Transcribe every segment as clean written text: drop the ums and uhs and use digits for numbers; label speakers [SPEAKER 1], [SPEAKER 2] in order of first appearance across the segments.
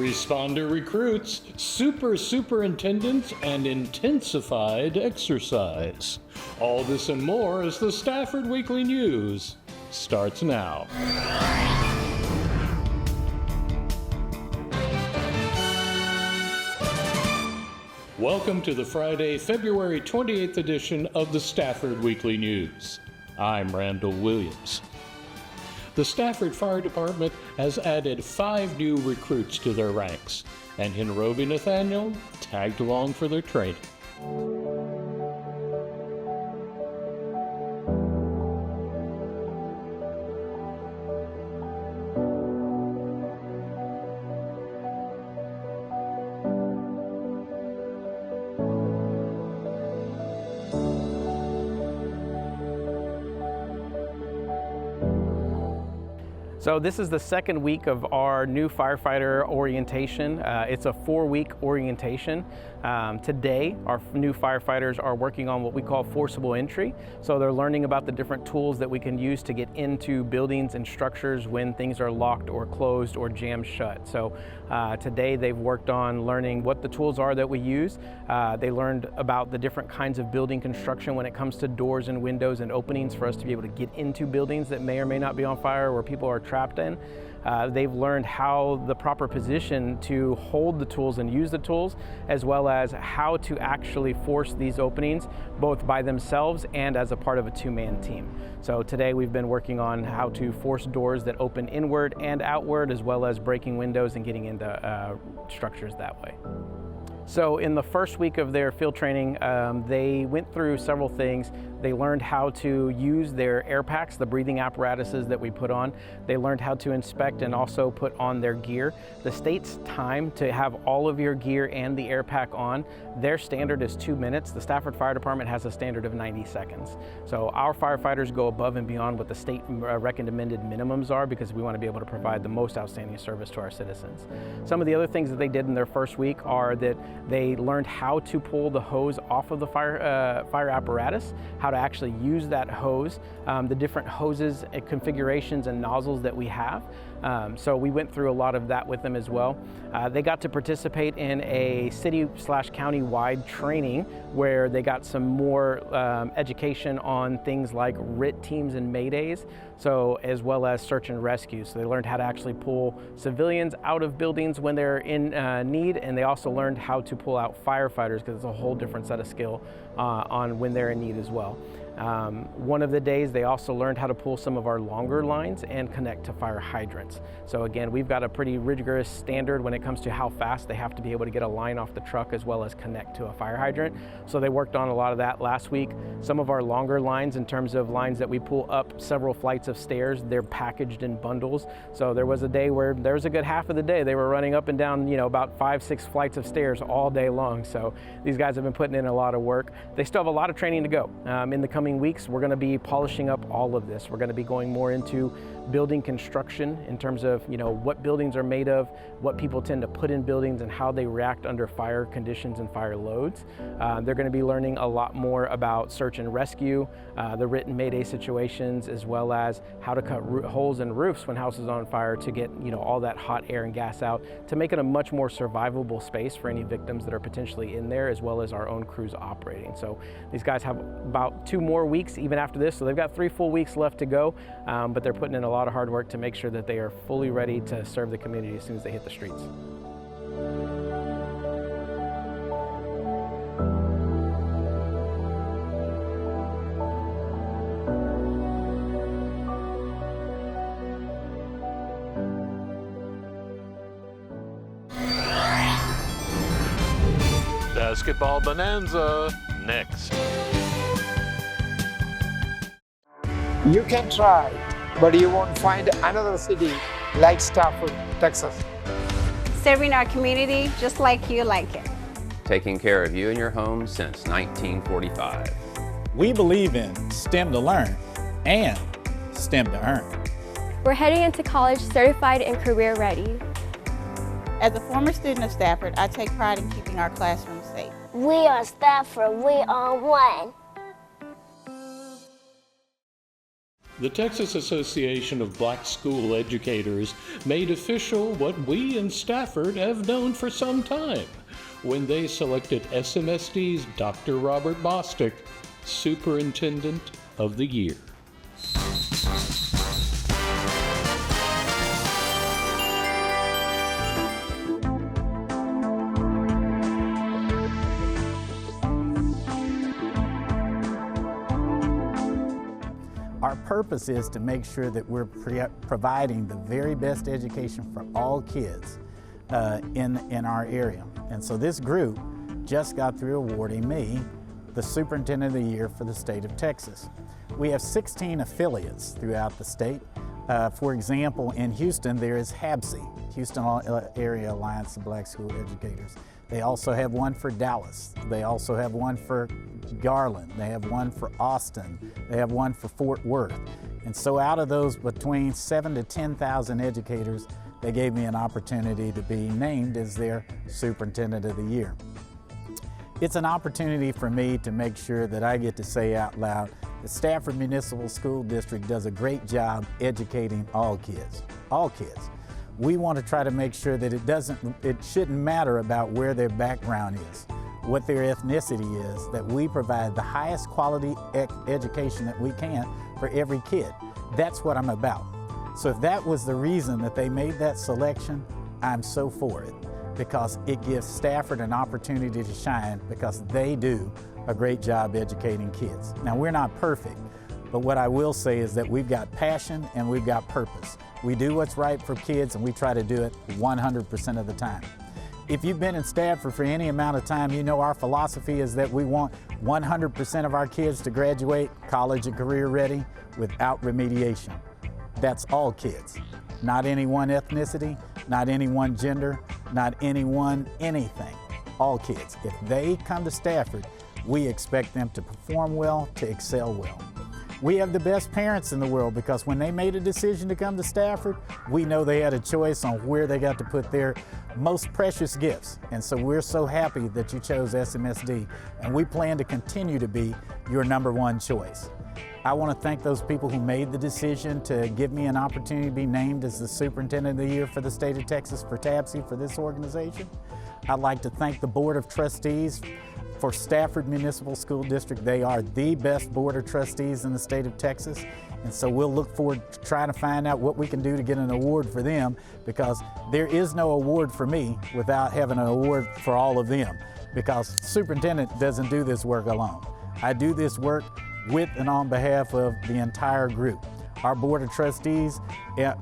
[SPEAKER 1] responder recruits, superintendents, and intensified exercise. All this and more as the Stafford Weekly News starts now. Welcome to the Friday, February 28th edition of the Stafford Weekly News. I'm Randall Williams. The Stafford Fire Department has added 5 new recruits to their ranks, and Hinrobi Nathaniel tagged along for their training.
[SPEAKER 2] So this is the second week of our new firefighter orientation. It's a 4-week orientation. Today, our new firefighters are working on what we call forcible entry. So they're learning about the different tools that we can use to get into buildings and structures when things are locked or closed or jammed shut. So today they've worked on learning what the tools are that we use. They learned about the different kinds of building construction when it comes to doors and windows and openings for us to be able to get into buildings that may or may not be on fire where people are trapped in. They've learned how the proper position to hold the tools and use the tools, as well as how to actually force these openings both by themselves and as a part of a 2-man team. So today we've been working on how to force doors that open inward and outward, as well as breaking windows and getting into structures that way. So in the first week of their field training, they went through several things. They learned how to use their air packs, the breathing apparatuses that we put on. They learned how to inspect and also put on their gear. The state's time to have all of your gear and the air pack on, their standard is 2 minutes. The Stafford Fire Department has a standard of 90 seconds. So our firefighters go above and beyond what the state recommended minimums are, because we want to be able to provide the most outstanding service to our citizens. Some of the other things that they did in their first week are that they learned how to pull the hose off of the fire apparatus, how to actually use that hose, the different hoses, configurations, and nozzles that we have. So we went through a lot of that with them as well. They got to participate in a city/county-wide training where they got some more education on things like RIT teams and maydays, so as well as search and rescue. So they learned how to actually pull civilians out of buildings when they're in need, and they also learned how to pull out firefighters, because it's a whole different set of skill on when they're in need as well. One of the days they also learned how to pull some of our longer lines and connect to fire hydrants. So again, we've got a pretty rigorous standard when it comes to how fast they have to be able to get a line off the truck as well as connect to a fire hydrant. So they worked on a lot of that last week. Some of our longer lines, in terms of lines that we pull up several flights of stairs, they're packaged in bundles. So there was a day where there was a good half of the day they were running up and down, about 5-6 flights of stairs all day long. So these guys have been putting in a lot of work. They still have a lot of training to go. In the coming weeks, we're going to be polishing up all of this. We're going to be going more into building construction in terms of what buildings are made of, what people tend to put in buildings, and how they react under fire conditions and fire loads. They're going to be learning a lot more about search and rescue, the written mayday situations, as well as how to cut holes in roofs when houses are on fire to get all that hot air and gas out, to make it a much more survivable space for any victims that are potentially in there, as well as our own crews operating. So these guys have about 2 more weeks even after this, so they've got 3 full weeks left to go, but they're putting in a lot of hard work to make sure that they are fully ready to serve the community as soon as they hit the streets.
[SPEAKER 1] Basketball Bonanza next.
[SPEAKER 3] You can try, but you won't find another city like Stafford, Texas.
[SPEAKER 4] Serving our community just like you like it.
[SPEAKER 5] Taking care of you and your home since 1945.
[SPEAKER 6] We believe in STEM to learn and STEM to earn.
[SPEAKER 7] We're heading into college certified and career ready.
[SPEAKER 8] As a former student of Stafford, I take pride in keeping our classrooms safe.
[SPEAKER 9] We are Stafford, we are one.
[SPEAKER 1] The Texas Association of Black School Educators made official what we in Stafford have known for some time when they selected SMSD's Dr. Robert Bostic Superintendent of the Year.
[SPEAKER 6] Our purpose is to make sure that we're providing the very best education for all kids in our area. And so this group just got through awarding me the Superintendent of the Year for the state of Texas. We have 16 affiliates throughout the state. For example, in Houston, there is HABC, Houston Area Alliance of Black School Educators. They also have one for Dallas. They also have one for Garland. They have one for Austin. They have one for Fort Worth. And so out of those between 7,000 to 10,000 educators, they gave me an opportunity to be named as their Superintendent of the Year. It's an opportunity for me to make sure that I get to say out loud the Stafford Municipal School District does a great job educating all kids, all kids. We want to try to make sure that it shouldn't matter about where their background is, what their ethnicity is, that we provide the highest quality education that we can for every kid. That's what I'm about. So if that was the reason that they made that selection, I'm so for it, because it gives Stafford an opportunity to shine because they do a great job educating kids. Now, we're not perfect, but what I will say is that we've got passion and we've got purpose. We do what's right for kids and we try to do it 100% of the time. If you've been in Stafford for any amount of time, you know our philosophy is that we want 100% of our kids to graduate college and career ready without remediation. That's all kids, not any one ethnicity, not any one gender, not anyone, anything, all kids. If they come to Stafford, we expect them to perform well, to excel well. We have the best parents in the world because when they made a decision to come to Stafford, we know they had a choice on where they got to put their most precious gifts. And so we're so happy that you chose SMSD, and we plan to continue to be your #1 choice. I want to thank those people who made the decision to give me an opportunity to be named as the Superintendent of the Year for the state of Texas for TABC for this organization. I'd like to thank the Board of Trustees for Stafford Municipal School District. They are the best Board of Trustees in the state of Texas. And so we'll look forward to trying to find out what we can do to get an award for them, because there is no award for me without having an award for all of them, because superintendent doesn't do this work alone. I do this work with and on behalf of the entire group. Our Board of Trustees,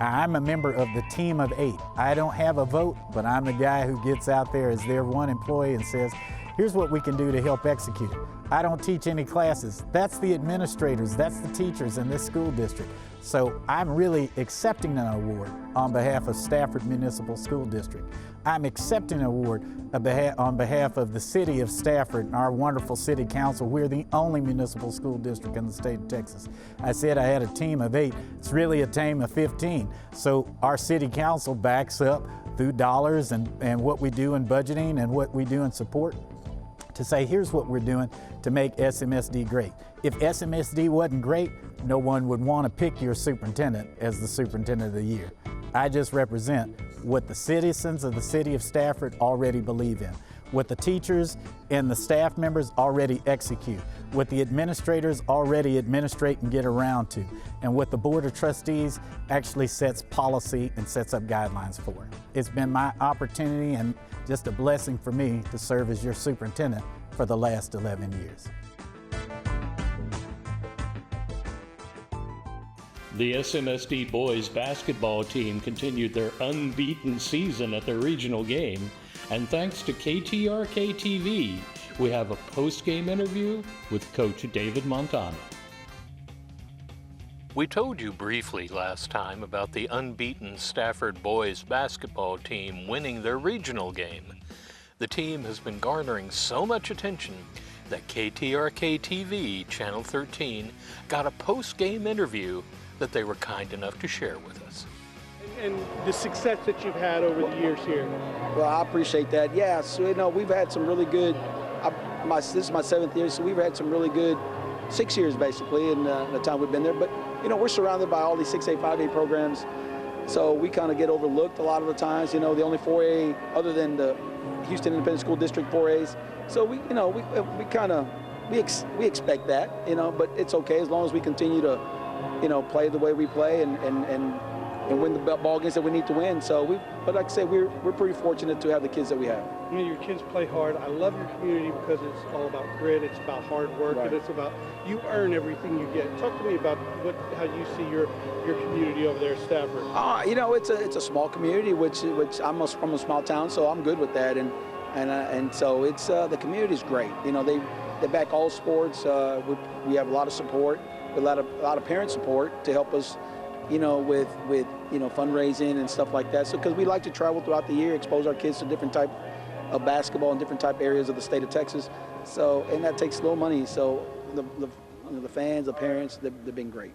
[SPEAKER 6] I'm a member of the team of 8. I don't have a vote, but I'm the guy who gets out there as their one employee and says, here's what we can do to help execute it. I don't teach any classes. That's the administrators, that's the teachers in this school district. So I'm really accepting an award on behalf of Stafford Municipal School District. I'm accepting an award on behalf of the city of Stafford and our wonderful city council. We're the only municipal school district in the state of Texas. I said I had a team of 8. It's really a team of 15. So our city council backs up through dollars and what we do in budgeting and what we do in support to say, here's what we're doing to make SMSD great. If SMSD wasn't great, no one would want to pick your superintendent as the Superintendent of the Year. I just represent what the citizens of the city of Stafford already believe in, what the teachers and the staff members already execute, what the administrators already administrate and get around to, and what the Board of Trustees actually sets policy and sets up guidelines for. It's been my opportunity and just a blessing for me to serve as your superintendent for the last 11 years.
[SPEAKER 1] The SMSD boys basketball team continued their unbeaten season at their regional game, and thanks to KTRK TV, we have a post-game interview with Coach David Montana. We told you briefly last time about the unbeaten Stafford boys basketball team winning their regional game. The team has been garnering so much attention that KTRK TV, Channel 13, got a post-game interview that they were kind enough to share with us.
[SPEAKER 9] And the success that you've had over the years here.
[SPEAKER 10] Well, I appreciate that. Yeah, so we've had some really good, this is my 7th year, so we've had some really good 6 years basically in the time we've been there. But we're surrounded by all these 6A, 5A programs, so we kind of get overlooked a lot of the times. The only 4A other than the Houston Independent School District 4As. So we expect that, but it's okay as long as we continue to, play the way we play and win the ball games that we need to win. But like I said, we're pretty fortunate to have the kids that we have.
[SPEAKER 9] Your kids play hard. I love your community because it's all about grit, it's about hard work,
[SPEAKER 10] Right.
[SPEAKER 9] and it's about you earn everything you get. Talk to me about how you see your community over there at Stafford.
[SPEAKER 10] It's a small community, which I'm from a small town, so I'm good with that, and so it's the community's great. They back all sports. We have a lot of support, a lot of parent support to help us, with fundraising and stuff like that. So because we like to travel throughout the year, expose our kids to different type of basketball in different type areas of the state of Texas. So and that takes little money. So the fans, the parents, they've been great.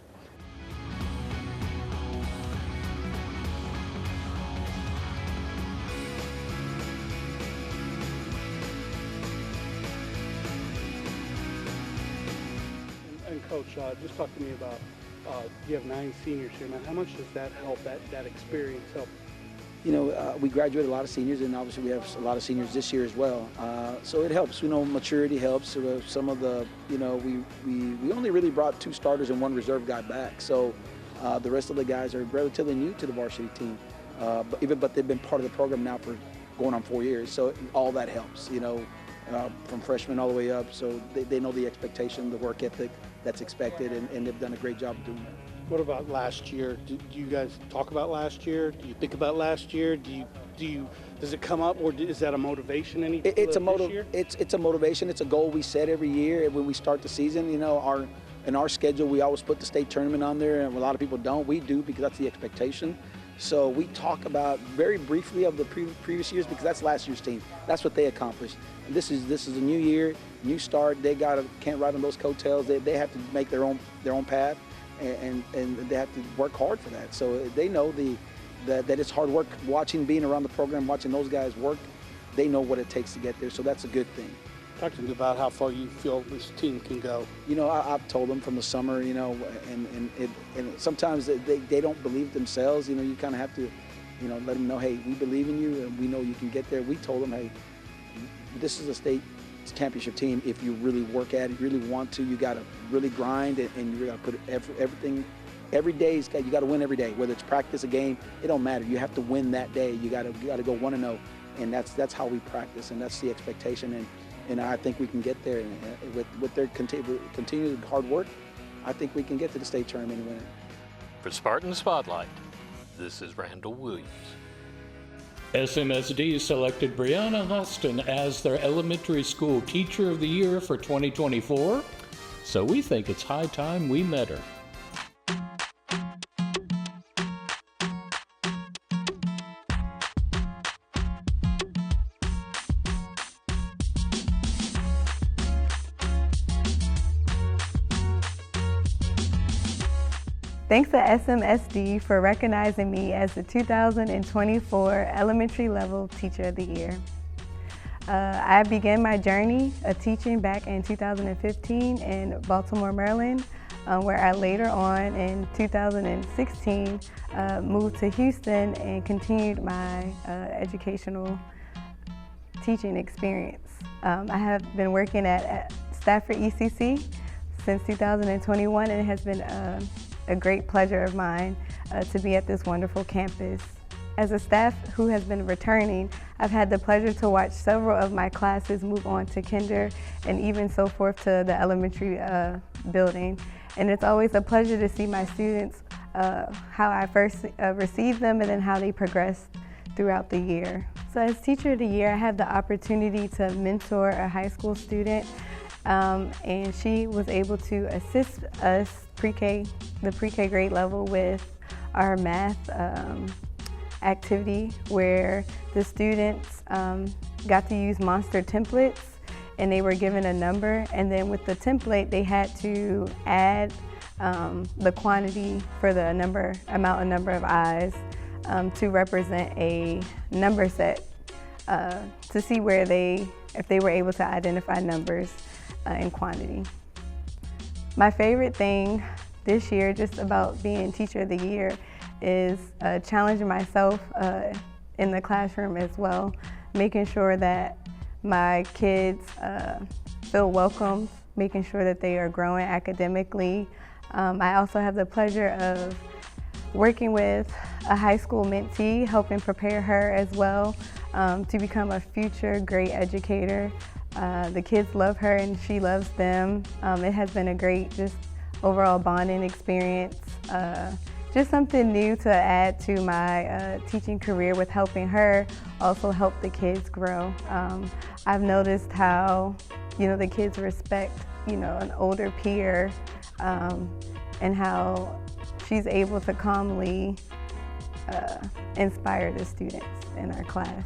[SPEAKER 9] And Coach, just talk to me about, you have 9 seniors here, man. How much does that help, that experience help?
[SPEAKER 10] We graduated a lot of seniors, and obviously we have a lot of seniors this year as well. So it helps. Maturity helps. Some of the, we only really brought 2 starters and 1 reserve guy back. So the rest of the guys are relatively new to the varsity team, but they've been part of the program now for going on 4 years. So all that helps. From freshmen all the way up. So they know the expectation, the work ethic that's expected, and they've done a great job doing that.
[SPEAKER 9] What about last year? Do you guys talk about last year? Do you think about last year? Does it come up, or is that a motivation?
[SPEAKER 10] It's a motivation. It's a goal we set every year when we start the season. In our schedule, we always put the state tournament on there, and a lot of people don't. We do because that's the expectation. So we talk about very briefly of the previous years because that's last year's team. That's what they accomplished. And this is a new year, new start. They can't ride on those coattails. They have to make their own path, and they have to work hard for that. So they know that it's hard work. Being around the program, watching those guys work, they know what it takes to get there. So that's a good thing.
[SPEAKER 9] Talk to me about how far you feel this team can go.
[SPEAKER 10] I've told them from the summer, and sometimes they don't believe themselves. You kind of have to, let them know, hey, we believe in you, and we know you can get there. We told them, hey, this is a state championship team. If you really work at it, you really want to, you got to really grind, and you got to put everything. Every day, you got to win every day. Whether it's practice, a game, it don't matter. You have to win that day. You got to go 1-0, and that's how we practice, and that's the expectation. And I think we can get there. And with their continued hard work, I think we can get to the state tournament and win it.
[SPEAKER 1] For Spartan Spotlight, this is Randall Williams. SMSD selected Brianna Huston as their elementary school teacher of the year for 2024, so we think it's high time we met her.
[SPEAKER 11] Thanks to SMSD for recognizing me as the 2024 Elementary Level Teacher of the Year. I began my journey of teaching back in 2015 in Baltimore, Maryland, where I later on in 2016 moved to Houston and continued my educational teaching experience. I have been working at Stafford ECC since 2021, and it has been a great pleasure of mine to be at this wonderful campus. As a staff who has been returning, I've had the pleasure to watch several of my classes move on to kinder and even so forth to the elementary building. And it's always a pleasure to see my students, how I first received them and then how they progressed throughout the year. So as Teacher of the Year, I had the opportunity to mentor a high school student, and she was able to assist us the pre-K grade level with our math activity, where the students got to use monster templates, and they were given a number, and then with the template they had to add the quantity for the number of eyes to represent a number set to see if they were able to identify numbers in quantity. My favorite thing this year, just about being Teacher of the Year, is challenging myself in the classroom as well, making sure that my kids feel welcome, making sure that they are growing academically. I also have the pleasure of working with a high school mentee, helping prepare her as well to become a future great educator. The kids love her and she loves them. It has been a great just overall bonding experience. Just something new to add to my teaching career with helping her also help the kids grow. I've noticed how, the kids respect, an older peer and how she's able to calmly inspire the students in our class.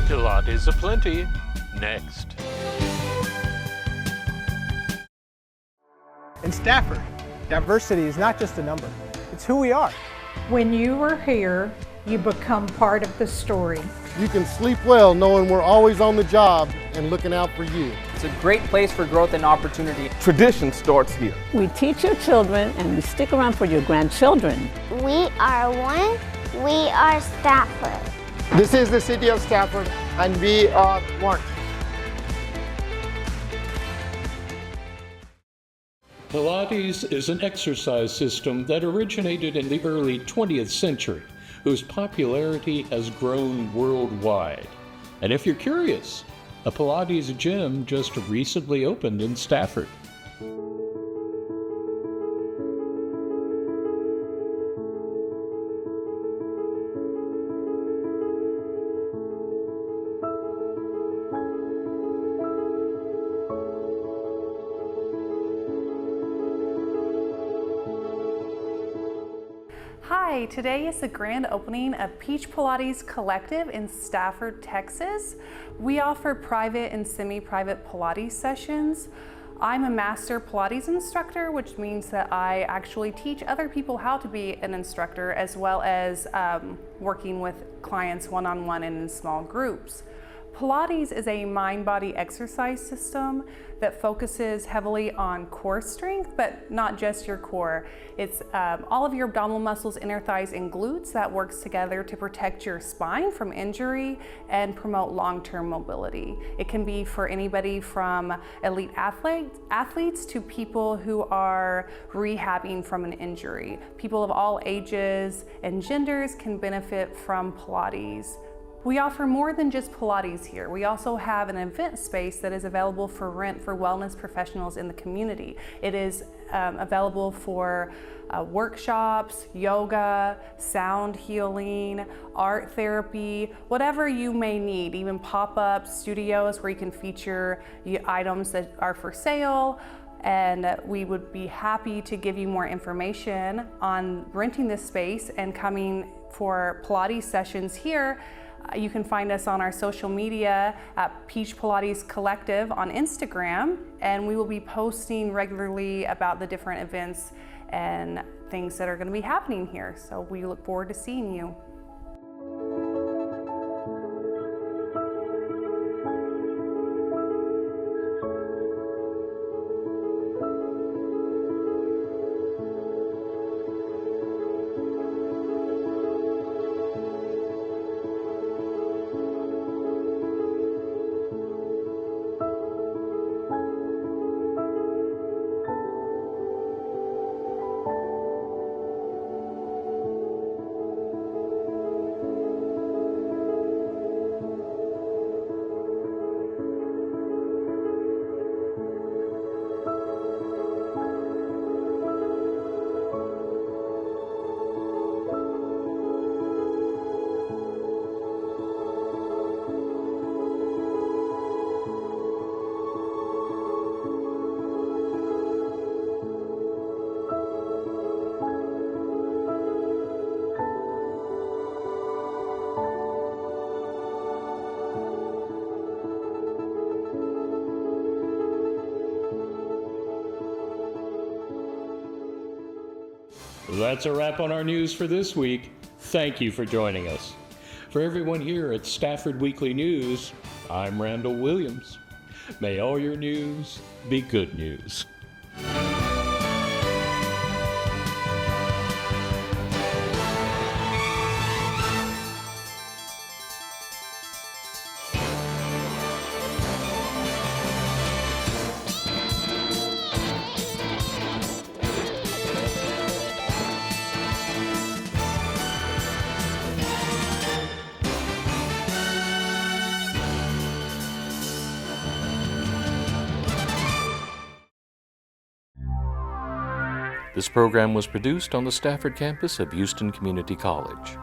[SPEAKER 1] Pilates aplenty, next.
[SPEAKER 12] In Stafford, diversity is not just a number, it's who we are.
[SPEAKER 13] When you are here, you become part of the story.
[SPEAKER 14] You can sleep well knowing we're always on the job and looking out for you.
[SPEAKER 15] It's a great place for growth and opportunity.
[SPEAKER 16] Tradition starts here.
[SPEAKER 17] We teach your children and we stick around for your grandchildren.
[SPEAKER 18] We are one, we are Stafford.
[SPEAKER 3] This is the city of Stafford and we are one.
[SPEAKER 1] Pilates is an exercise system that originated in the early 20th century, whose popularity has grown worldwide. And if you're curious, a Pilates gym just recently opened in Stafford.
[SPEAKER 19] Hi, today is the grand opening of Peach Pilates Collective in Stafford, Texas. We offer private and semi-private Pilates sessions. I'm a master Pilates instructor, which means that I actually teach other people how to be an instructor, as well as working with clients one-on-one and in small groups. Pilates is a mind-body exercise system that focuses heavily on core strength, but not just your core. It's all of your abdominal muscles, inner thighs, and glutes that works together to protect your spine from injury and promote long-term mobility. It can be for anybody from elite athletes to people who are rehabbing from an injury. People of all ages and genders can benefit from Pilates. We offer more than just Pilates here. We also have an event space that is available for rent for wellness professionals in the community. It is available for workshops, yoga, sound healing, art therapy, whatever you may need, even pop-up studios where you can feature items that are for sale. And we would be happy to give you more information on renting this space and coming for Pilates sessions here. You can find us on our social media at Peach Pilates Collective on Instagram, and we will be posting regularly about the different events and things that are going to be happening here. So we look forward to seeing you.
[SPEAKER 1] That's a wrap on our news for this week. Thank you for joining us. For everyone here at Stafford Weekly News, I'm Randall Williams. May all your news be good news. This program was produced on the Stafford campus of Houston Community College.